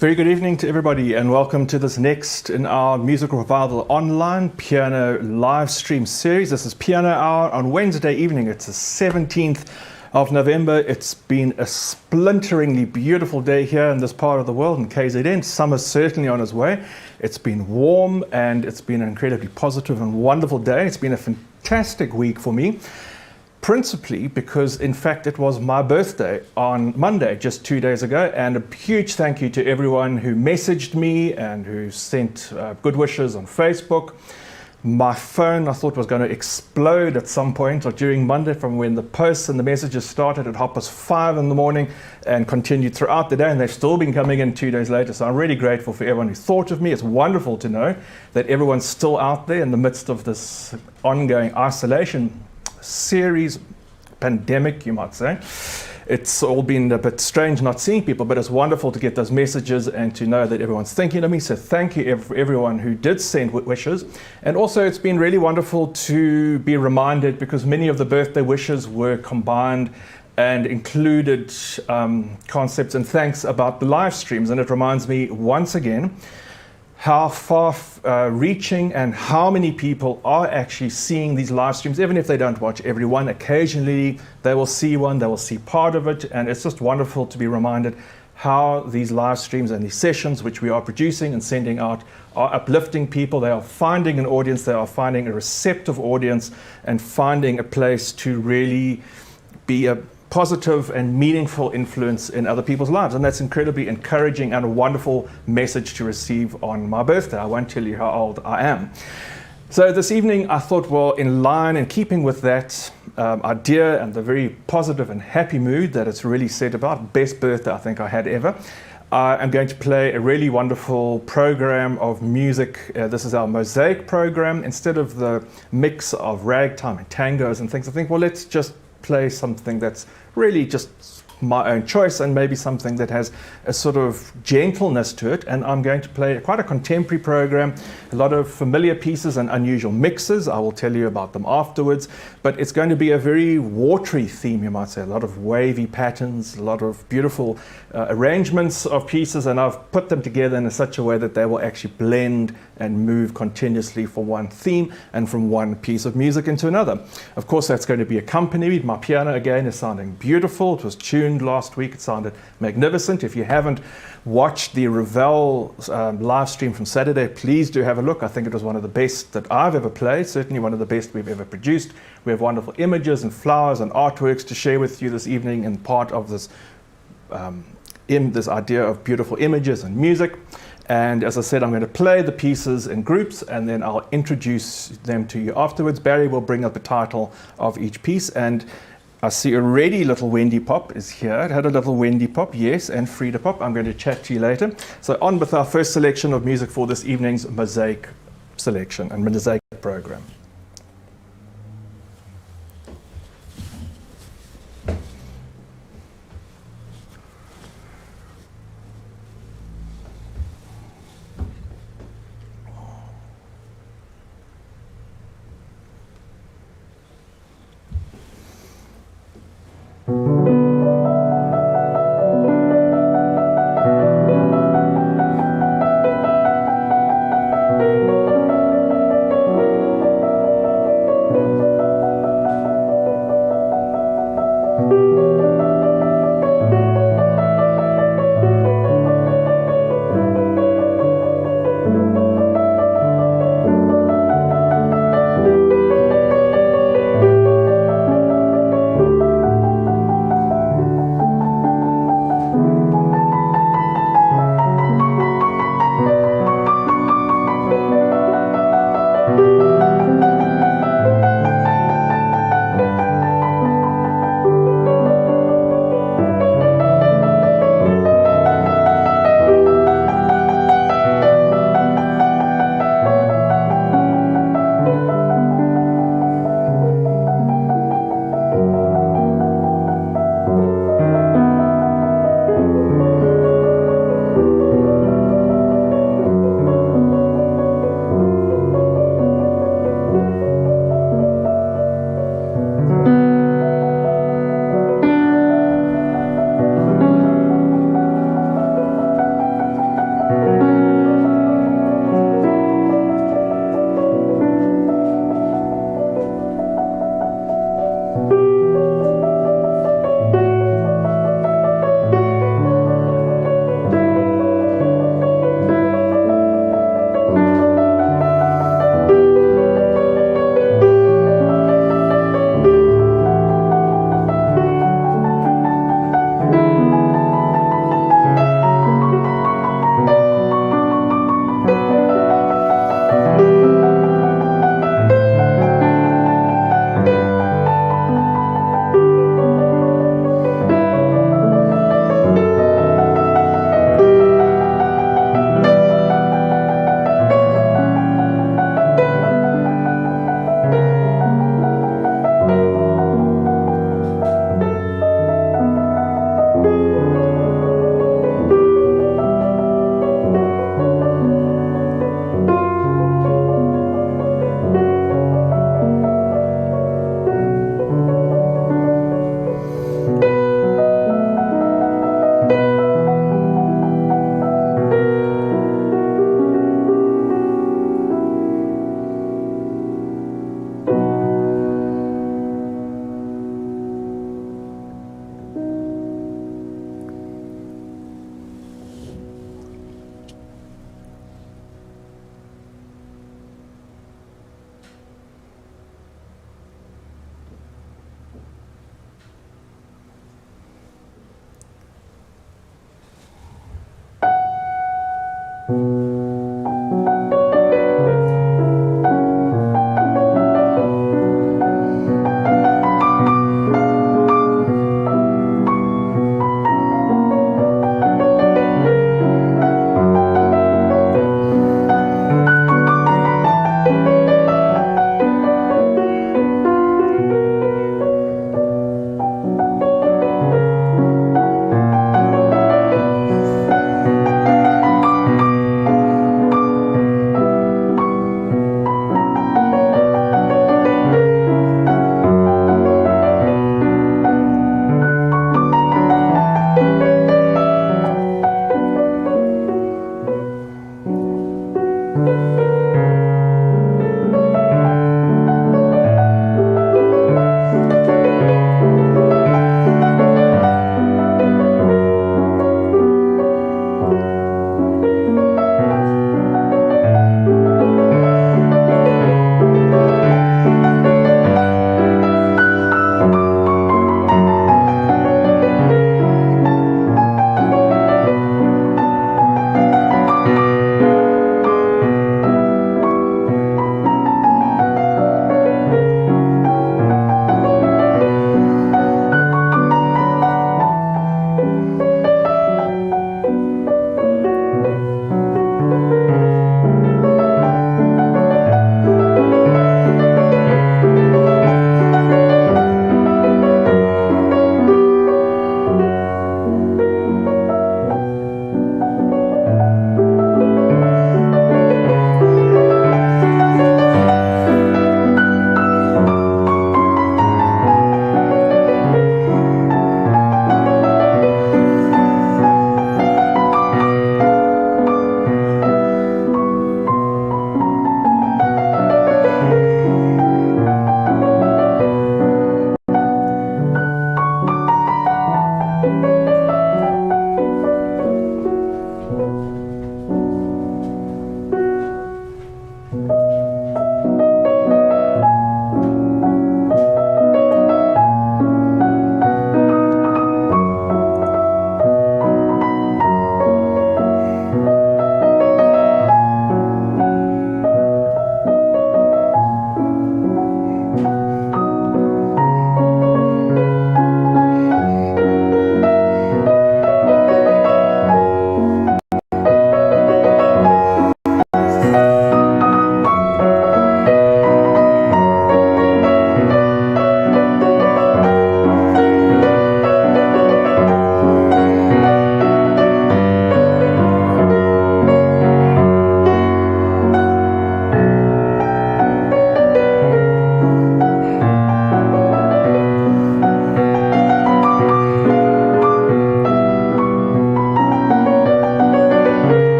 Very good evening to everybody and welcome to this next in our Music Revival online piano live stream series. This is Piano Hour on Wednesday evening. It's the 17th of November. It's been a splinteringly beautiful day here in this part of the world in KZN. Summer's certainly on its way. It's been warm and it's been an incredibly positive and wonderful day. It's been a fantastic week for me. Principally because, in fact, it was my birthday on Monday, just 2 days ago, and a huge thank you to everyone who messaged me and who sent good wishes on Facebook. My phone, I thought, was going to explode at some point or during Monday from when the posts and the messages started at 5:30 in the morning and continued throughout the day, and they've still been coming in 2 days later. So I'm really grateful for everyone who thought of me. It's wonderful to know that everyone's still out there in the midst of this ongoing isolation series, pandemic, you might say. It's all been a bit strange not seeing people, but it's wonderful to get those messages and to know that everyone's thinking of me. So thank you everyone who did send wishes. And also it's been really wonderful to be reminded, because many of the birthday wishes were combined and included concepts and thanks about the live streams. And it reminds me once again how far reaching and how many people are actually seeing these live streams, even if they don't watch every one. Occasionally they will see one, they will see part of it, and it's just wonderful to be reminded how these live streams and these sessions which we are producing and sending out are uplifting people. They are finding an audience, they are finding a receptive audience and finding a place to really be a positive and meaningful influence in other people's lives. And that's incredibly encouraging and a wonderful message to receive on my birthday. I won't tell you how old I am. So this evening I thought, well, in line and keeping with that idea and the very positive and happy mood that it's really said about, best birthday I think I had ever, I'm going to play a really wonderful program of music. This is our Mozaic program. Instead of the mix of ragtime and tangos and things, I think, well, let's just play something that's really just my own choice and maybe something that has a sort of gentleness to it. And I'm going to play quite a contemporary program, a lot of familiar pieces and unusual mixes. I will tell you about them afterwards, but it's going to be a very watery theme, you might say, a lot of wavy patterns, a lot of beautiful arrangements of pieces, and I've put them together in such a way that they will actually blend and move continuously from one theme and from one piece of music into another. Of course, that's going to be accompanied. My piano again is sounding beautiful. It was tuned last week. It sounded magnificent. If you haven't watched the Ravel live stream from Saturday, please do have a look. I think it was one of the best that I've ever played, certainly one of the best we've ever produced. We have wonderful images and flowers and artworks to share with you this evening, and part of this this idea of beautiful images and music. And as I said, I'm going to play the pieces in groups and then I'll introduce them to you afterwards. Barry will bring up the title of each piece, and I see already little Wendy Pop is here. It had a little Wendy Pop, yes, and Frida Pop. I'm going to chat to you later. So on with our first selection of music for this evening's Mosaic selection and Mosaic program.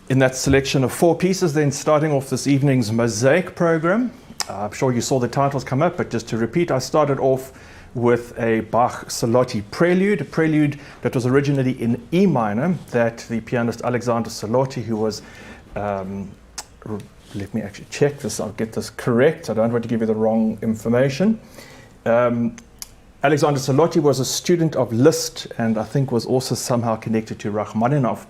in that selection of 4 pieces, then starting off this evening's Mozaic program. I'm sure you saw the titles come up, but just to repeat, I started off with a Bach Salotti prelude, a prelude that was originally in E minor, that the pianist Alexander Salotti, who was, let me actually check this, I'll get this correct, I don't want to give you the wrong information. Alexander Salotti was a student of Liszt and I think was also somehow connected to Rachmaninoff.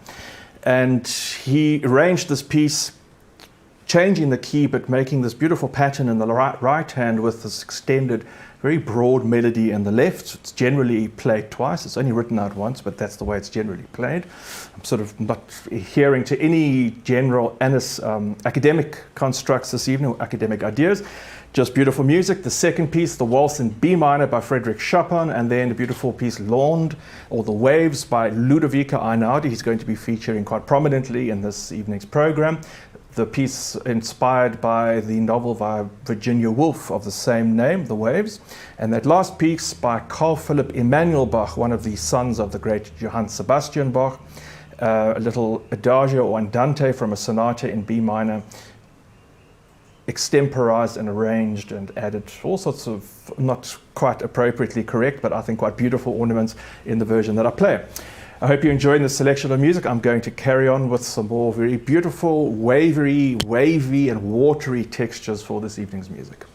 And he arranged this piece, changing the key but making this beautiful pattern in the right hand with this extended, very broad melody in the left. It's generally played twice. It's only written out once, but that's the way it's generally played. I'm sort of not adhering to any general academic constructs this evening, or academic ideas. Just beautiful music. The second piece, the Waltz in B minor by Frédéric Chopin, and then the beautiful piece L'Onde, or The Waves by Ludovico Einaudi. He's going to be featuring quite prominently in this evening's program. The piece inspired by the novel by Virginia Woolf of the same name, The Waves. And that last piece by Carl Philipp Emanuel Bach, one of the sons of the great Johann Sebastian Bach, a little adagio or andante from a sonata in B minor, extemporized and arranged and added all sorts of, not quite appropriately correct, but I think quite beautiful ornaments in the version that I play. I hope you're enjoying this selection of music. I'm going to carry on with some more very beautiful, wavy and watery textures for this evening's music.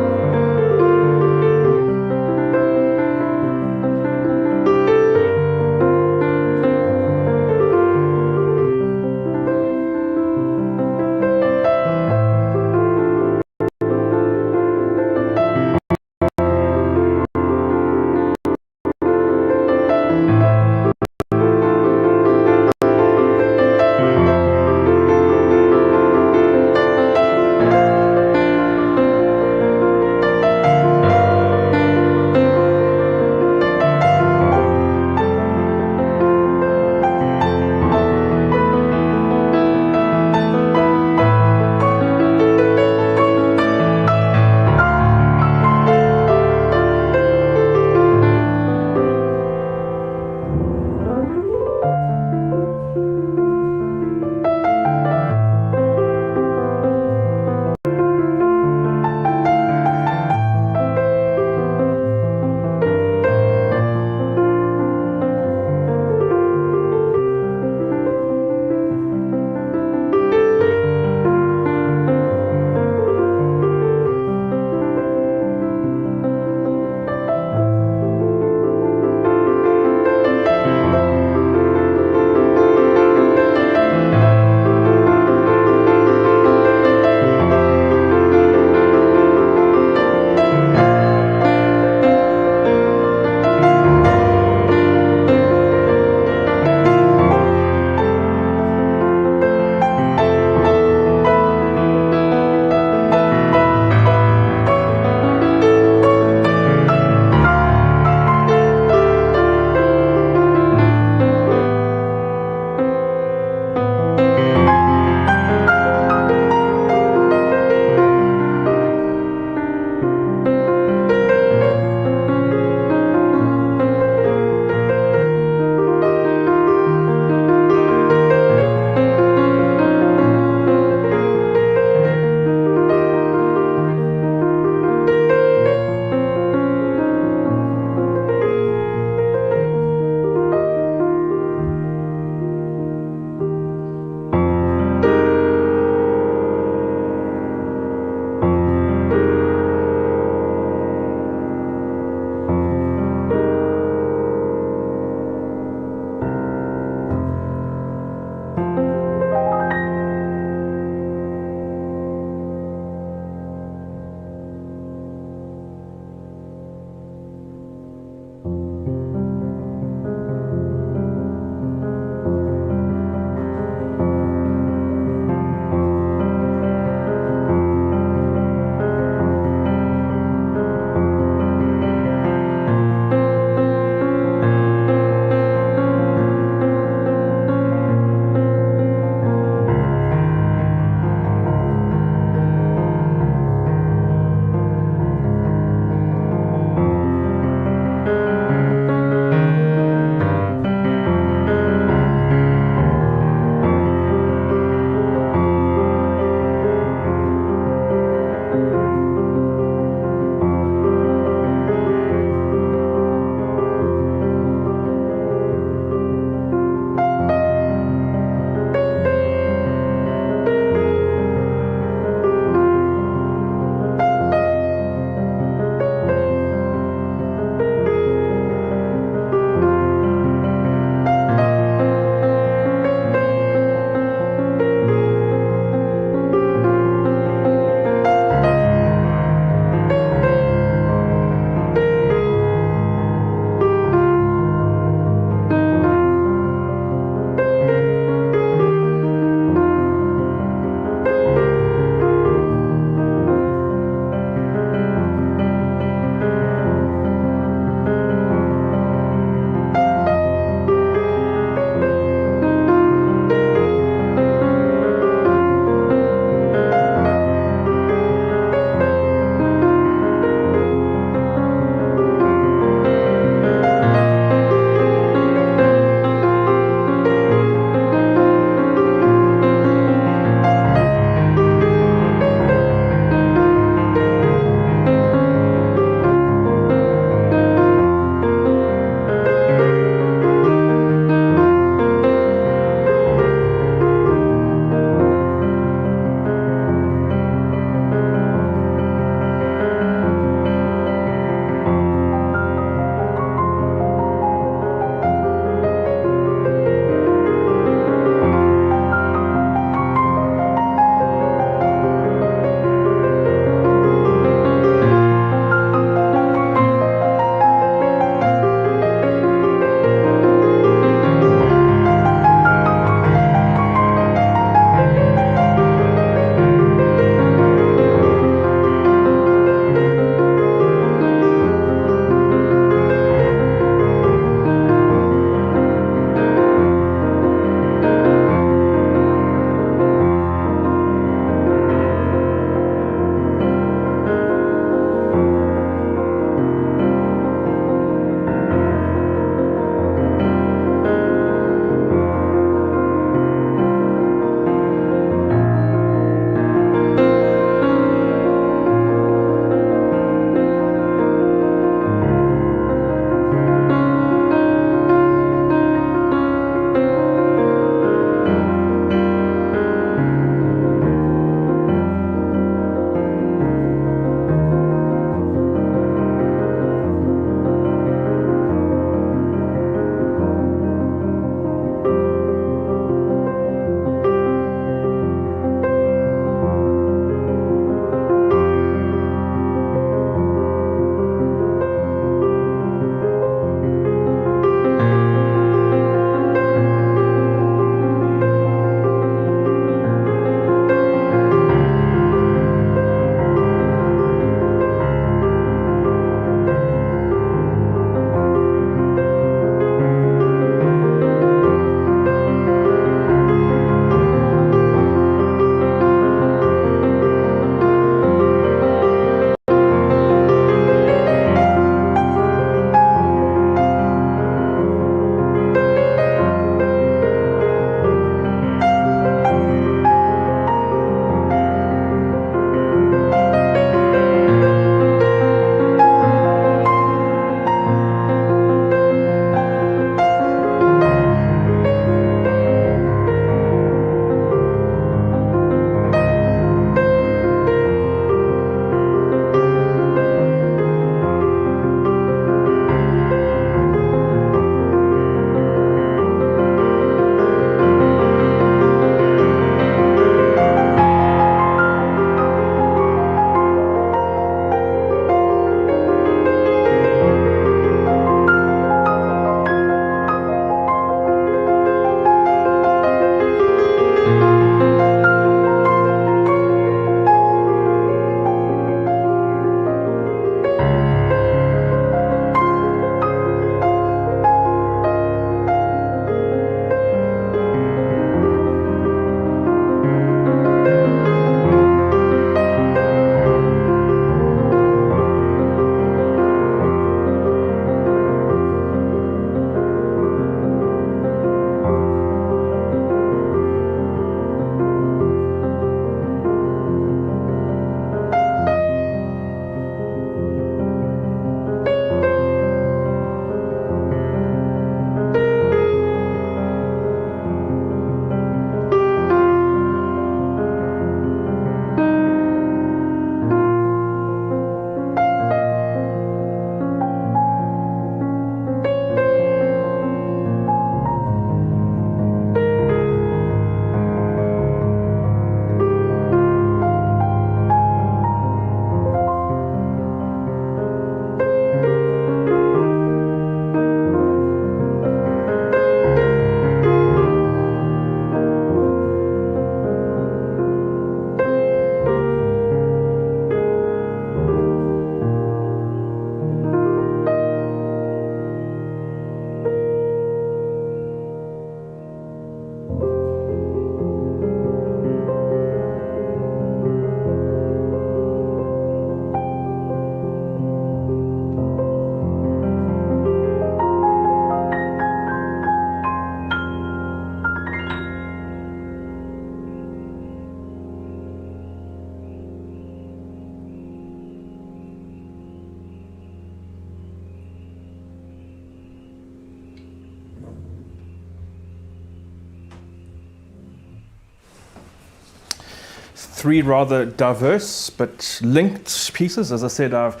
three rather diverse but linked pieces. As I said, I've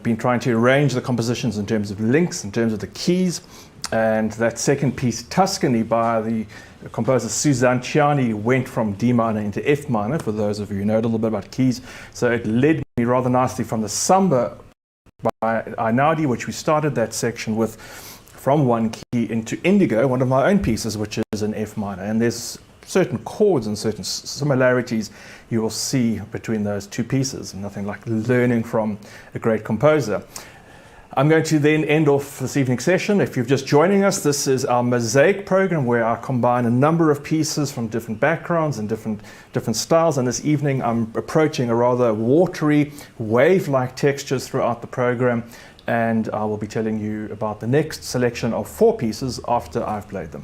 been trying to arrange the compositions in terms of links, in terms of the keys. And that second piece, Tuscany, by the composer Suzanne Ciani, went from D minor into F minor, for those of you who know a little bit about keys. So it led me rather nicely from the Samba by Einaudi, which we started that section with, from one key into Indigo, one of my own pieces, which is an F minor. And there's certain chords and certain similarities you will see between those two pieces. Nothing like learning from a great composer. I'm going to then end off this evening's session. If you're just joining us, this is our Mozaic program where I combine a number of pieces from different backgrounds and different styles. And this evening I'm approaching a rather watery, wave-like textures throughout the program. And I will be telling you about the next selection of 4 pieces after I've played them.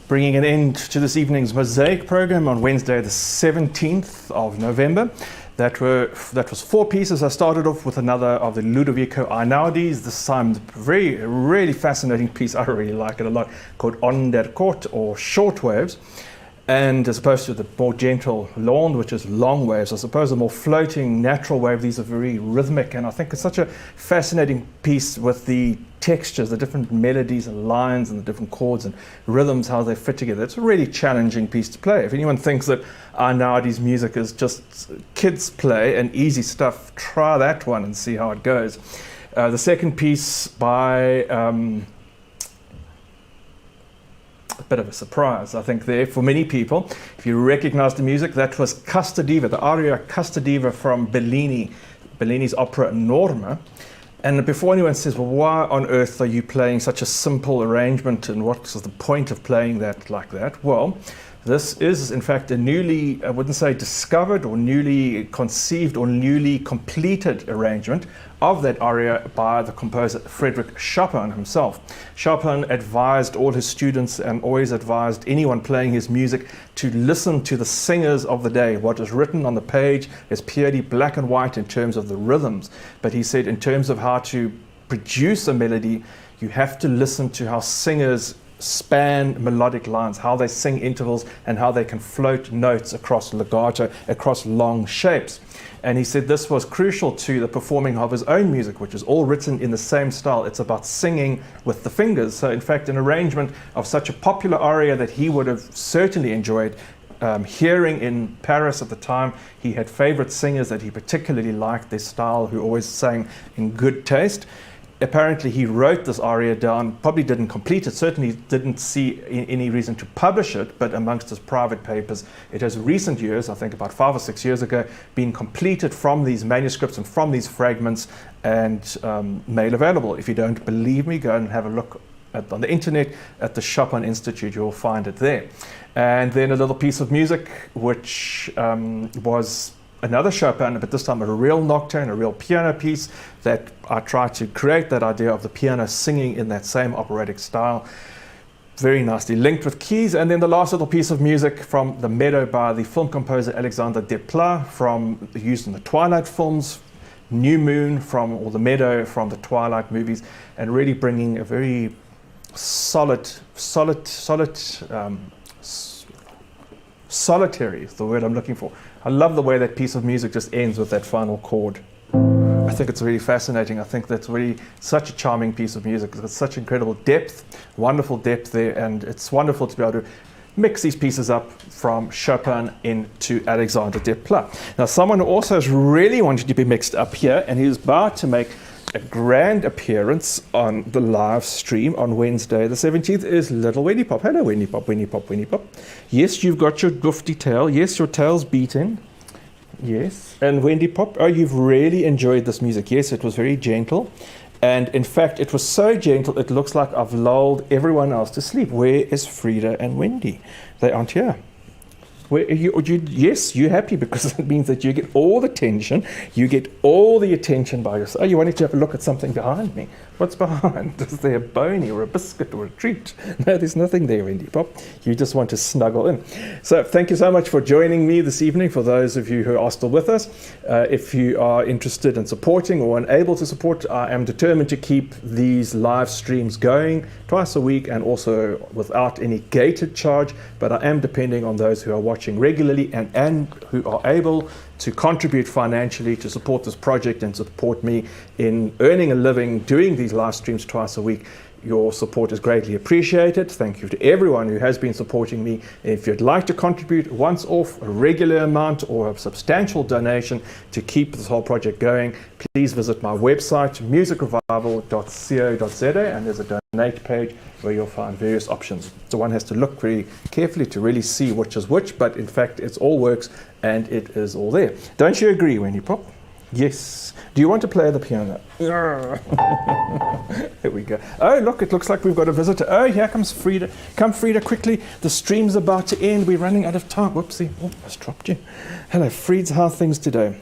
Bringing an end to this evening's Mosaic program on Wednesday, the 17th of November. That was 4 pieces. I started off with another of the Ludovico Einaudis. This time, really fascinating piece. I really like it a lot, called On der Court, or Short Waves. And as opposed to the more gentle Lawn, which is long waves, I suppose the more floating natural wave, these are very rhythmic. And I think it's such a fascinating piece with the textures, the different melodies and lines and the different chords and rhythms, how they fit together. It's a really challenging piece to play. If anyone thinks that Einaudis music is just kids play and easy stuff, try that one and see how it goes. The second piece by a bit of a surprise, I think, there for many people. If you recognize the music, that was Casta Diva, the aria Casta Diva from Bellini's opera Norma. And before anyone says, well, why on earth are you playing such a simple arrangement and what's the point of playing that like that? Well, this is, in fact, a newly, I wouldn't say discovered or newly conceived or newly completed arrangement of that aria by the composer Frédéric Chopin himself. Chopin advised all his students and always advised anyone playing his music to listen to the singers of the day. What is written on the page is purely black and white in terms of the rhythms. But he said in terms of how to produce a melody, you have to listen to how singers span melodic lines, how they sing intervals and how they can float notes across legato, across long shapes. And he said this was crucial to the performing of his own music, which is all written in the same style. It's about singing with the fingers. So in fact, an arrangement of such a popular aria that he would have certainly enjoyed hearing in Paris at the time. He had favorite singers that he particularly liked, their style, who always sang in good taste. Apparently he wrote this aria down, probably didn't complete it, certainly didn't see any reason to publish it, but amongst his private papers, it has recent years, I think about 5 or 6 years ago, been completed from these manuscripts and from these fragments and made available. If you don't believe me, go and have a look on the internet at the Chopin Institute, you'll find it there. And then a little piece of music, which was another Chopin, but this time a real nocturne, a real piano piece that I tried to create that idea of the piano singing in that same operatic style. Very nicely linked with keys. And then the last little piece of music from The Meadow by the film composer Alexandre Desplat, used in the Twilight films, New Moon or The Meadow from the Twilight movies, and really bringing a very solitary is the word I'm looking for. I love the way that piece of music just ends with that final chord. I think it's really fascinating. I think that's really such a charming piece of music. It's got such incredible depth, wonderful depth there, and it's wonderful to be able to mix these pieces up from Chopin into Alexandre Desplat. Now, someone who also has really wanted to be mixed up here, and he's about to make a grand appearance on the live stream on Wednesday the 17th, is little Wendy Pop. Hello, Wendy Pop, Wendy Pop, Wendy Pop. Yes, you've got your dufty tail. Yes, your tail's beaten. Yes. And Wendy Pop, oh, you've really enjoyed this music. Yes, it was very gentle. And in fact, it was so gentle, it looks like I've lulled everyone else to sleep. Where is Frida and Wendy? They aren't here. Yes, you're happy because it means that you get all the tension, you get all the attention by yourself. Oh, you wanted to have a look at something behind me. What's behind? Is there a bony or a biscuit or a treat? No, there's nothing there, Wendy Pop. You just want to snuggle in. So thank you so much for joining me this evening, for those of you who are still with us. If you are interested in supporting or unable to support, I am determined to keep these live streams going twice a week and also without any gated charge, but I am depending on those who are watching regularly and who are able to contribute financially to support this project and support me in earning a living doing these live streams twice a week. Your support is greatly appreciated. Thank you to everyone who has been supporting me. If you'd like to contribute once off, a regular amount or a substantial donation to keep this whole project going, please visit my website, musicrevival.co.za, and there's a donate page where you'll find various options. So one has to look very carefully to really see which is which, but in fact it all works and it is all there. Don't you agree, Wendy Pop? Yes. Do you want to play the piano? Here we go. Oh, look, it looks like we've got a visitor. Oh, here comes Frida. Come, Frida, quickly. The stream's about to end. We're running out of time. Whoopsie. Oh, I just dropped you. Hello, Frida. How are things today?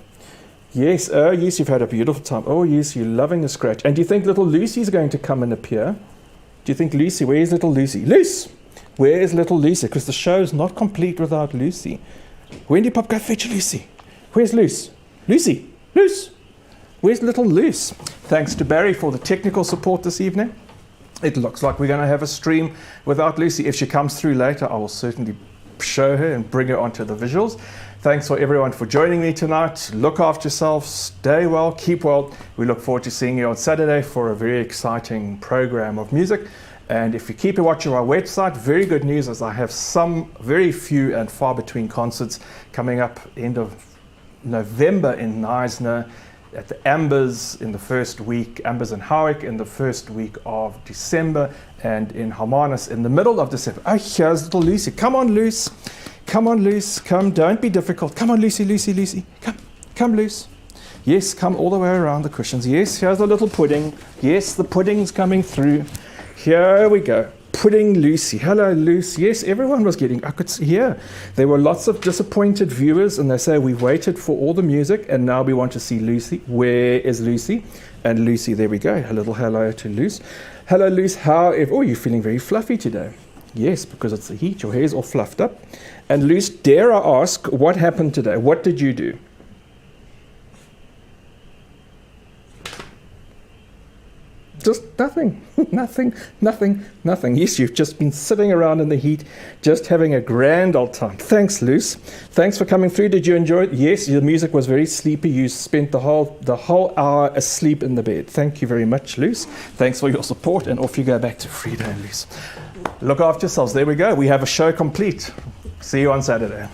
Yes. Oh, yes, you've had a beautiful time. Oh, yes, you're loving the scratch. And do you think little Lucy's going to come and appear? Do you think Lucy? Where's little Lucy? Luce! Where is little Lucy? Because the show's not complete without Lucy. Wendy Pop, go fetch Lucy. Where's Luce? Lucy! Luce! Where's little Luce? Thanks to Barry for the technical support this evening. It looks like we're going to have a stream without Lucy. If she comes through later, I will certainly show her and bring her onto the visuals. Thanks for everyone for joining me tonight. Look after yourselves, stay well, keep well. We look forward to seeing you on Saturday for a very exciting program of music. And if you keep watching our website, very good news as I have some very few and far between concerts coming up end of November in Knysna, at the Ambers in the first week, Ambers and Howick in the first week of December, and in Hermanus in the middle of December. Oh, here's little Lucy. Come on, Luce. Come on, Luce. Come, don't be difficult. Come on, Lucy, Lucy, Lucy. Come, Luce. Yes, come all the way around the cushions. Yes, here's the little pudding. Yes, the pudding's coming through. Here we go. Pudding Lucy. Hello, Lucy. Yes, everyone was getting, I could see here. There were lots of disappointed viewers, and they say, we've waited for all the music, and now we want to see Lucy. Where is Lucy? And Lucy, there we go. A little hello to Luce. Hello, Luce. How, oh, you're feeling very fluffy today. Yes, because it's the heat. Your hair's all fluffed up. And Luce, dare I ask, what happened today? What did you do? Just nothing, nothing. Yes, you've just been sitting around in the heat, just having a grand old time. Thanks, Luce. Thanks for coming through. Did you enjoy it? Yes, the music was very sleepy. You spent the whole hour asleep in the bed. Thank you very much, Luce. Thanks for your support, and off you go back to Frida and Luce. Look after yourselves. There we go. We have a show complete. See you on Saturday.